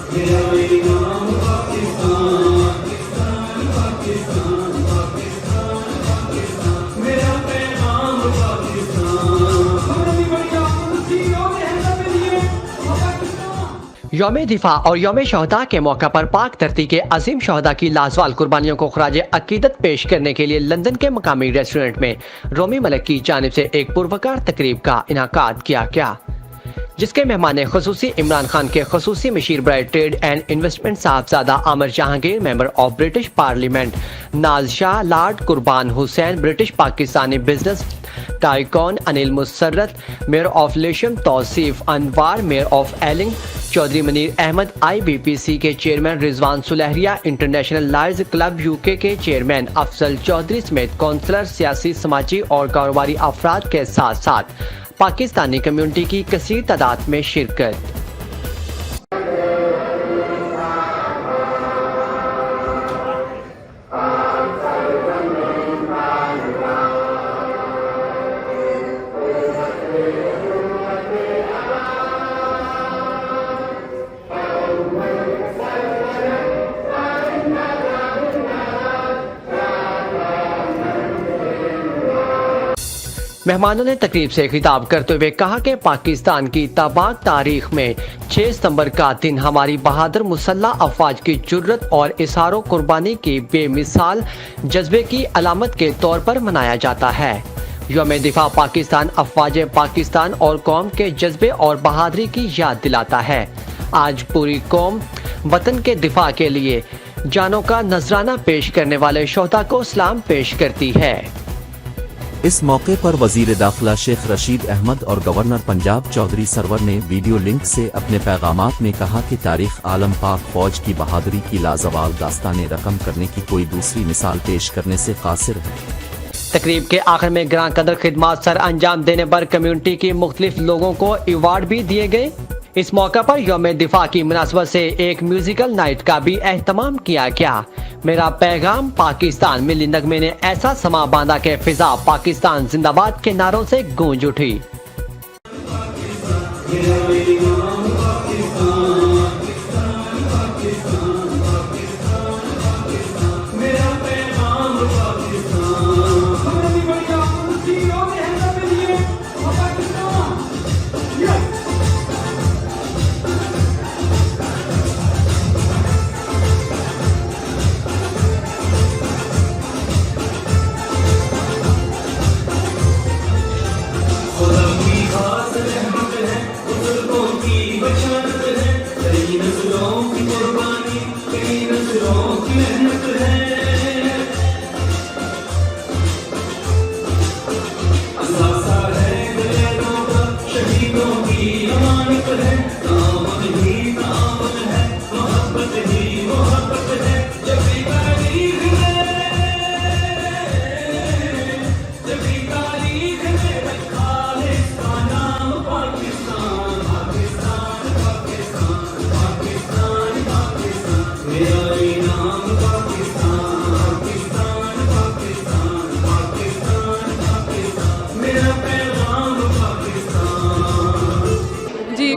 यौम दिफा और यौम शहदा के मौका पर पाक धरती के अजीम शहदा की लाजवाल कुर्बानियों को खराज अकीदत पेश करने के लिए लंदन के मकामी रेस्टोरेंट में रोमी मलिक की जानिब से एक पुरवकार तकरीब का इनाकाद किया गया, जिसके मेहमान खुसूसी इमरान खान के खुसूसी मशीर बराए trade and investment Sahibzada Amir Jahangir, member of British parliament Naz Shah, lord Qurban Hussain, British Pakistani business tycoon Anil Musarrat, mayor of Lewisham Tauseef Anwar, mayor of Ealing Chaudhry Munir Ahmed, IBPC के chairman Rizwan Sulehria, international lawyers club UK के चेयरमैन अफजल चौधरी समेत कौंसलर, सियासी, समाजी और कारोबारी अफराद के साथ साथ पाकिस्तानी कम्युनिटी की कसीर तादाद में शिरकत। मेहमानों ने तकरीब से खिताब करते हुए कहा कि पाकिस्तान की तबाह तारीख में 6 सितंबर का दिन हमारी बहादुर मुसल्लह अफवाज की जुर्रत और इशारों कुर्बानी की बेमिसाल जज्बे की अलामत के तौर पर मनाया जाता है। यौम दिफा पाकिस्तान अफवाज पाकिस्तान और कौम के जज्बे और बहादुरी की याद दिलाता है। आज पूरी कौम वतन के दिफा के लिए जानों का नजराना पेश करने वाले शोहदा को सलाम पेश करती है। इस मौके पर वजीर दाखिला शेख रशीद अहमद और गवर्नर पंजाब चौधरी सरवर ने वीडियो लिंक से अपने पैगामात में कहा कि तारीख आलम पाक फौज की बहादुरी की लाजवाल दास्तान रकम करने की कोई दूसरी मिसाल पेश करने से कासिर है। तकरीब के आखिर में ग्रां कदर खिदमात सर अंजाम देने पर कम्युनिटी के मुख्तलिफ लोगों को अवार्ड भी दिए गए। इस मौका पर यौम दिफा की मुनासबत से एक म्यूजिकल नाइट का भी एहतमाम किया गया। मेरा पैगाम पाकिस्तान मिली नगमे ने ऐसा समा बांधा के फिजा पाकिस्तान जिंदाबाद के नारों से गूंज उठी।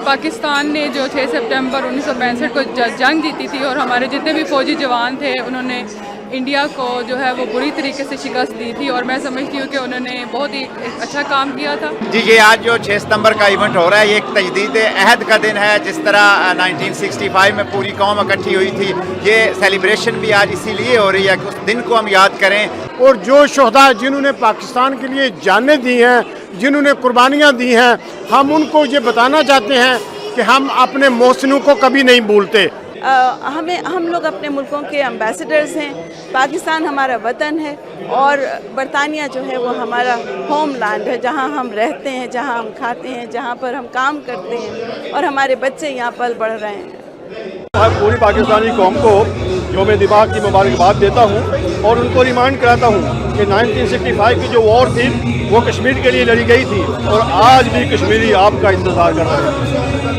पाकिस्तान ने जो 6 सितंबर 1965 को जंग जीती थी और हमारे जितने भी फौजी जवान थे उन्होंने इंडिया को जो है वो बुरी तरीके से शिकस्त दी थी और मैं समझती हूँ कि उन्होंने बहुत ही अच्छा काम किया था। जी, ये आज जो 6 सितंबर का इवेंट हो रहा है ये एक तजदीद अहद का दिन है। जिस तरह 1965 में पूरी कौम इकट्ठी हुई थी, ये सेलिब्रेशन भी आज इसीलिए हो रही है कि उस दिन को हम याद करें। और जो शोहदा जिन्होंने पाकिस्तान के लिए जानें दी हैं, जिन्होंने कुर्बानियाँ दी हैं, हम उनको ये बताना चाहते हैं कि हम अपने मोहसिनों को कभी नहीं भूलते। हम लोग अपने मुल्कों के एम्बेसडर्स हैं। पाकिस्तान हमारा वतन है और बरतानिया जो है वो हमारा होम लैंड है, जहाँ हम रहते हैं, जहाँ हम खाते हैं, जहाँ पर हम काम करते हैं और हमारे बच्चे यहाँ पल बढ़ रहे हैं। मैं पूरी पाकिस्तानी कौम को यौम दिफा की मुबारकबाद देता हूँ और उनको रिमाइंड कराता हूँ कि 1965 की जो वॉर थी वो कश्मीर के लिए लड़ी गई थी और आज भी कश्मीरी आपका इंतज़ार कर रहे हैं।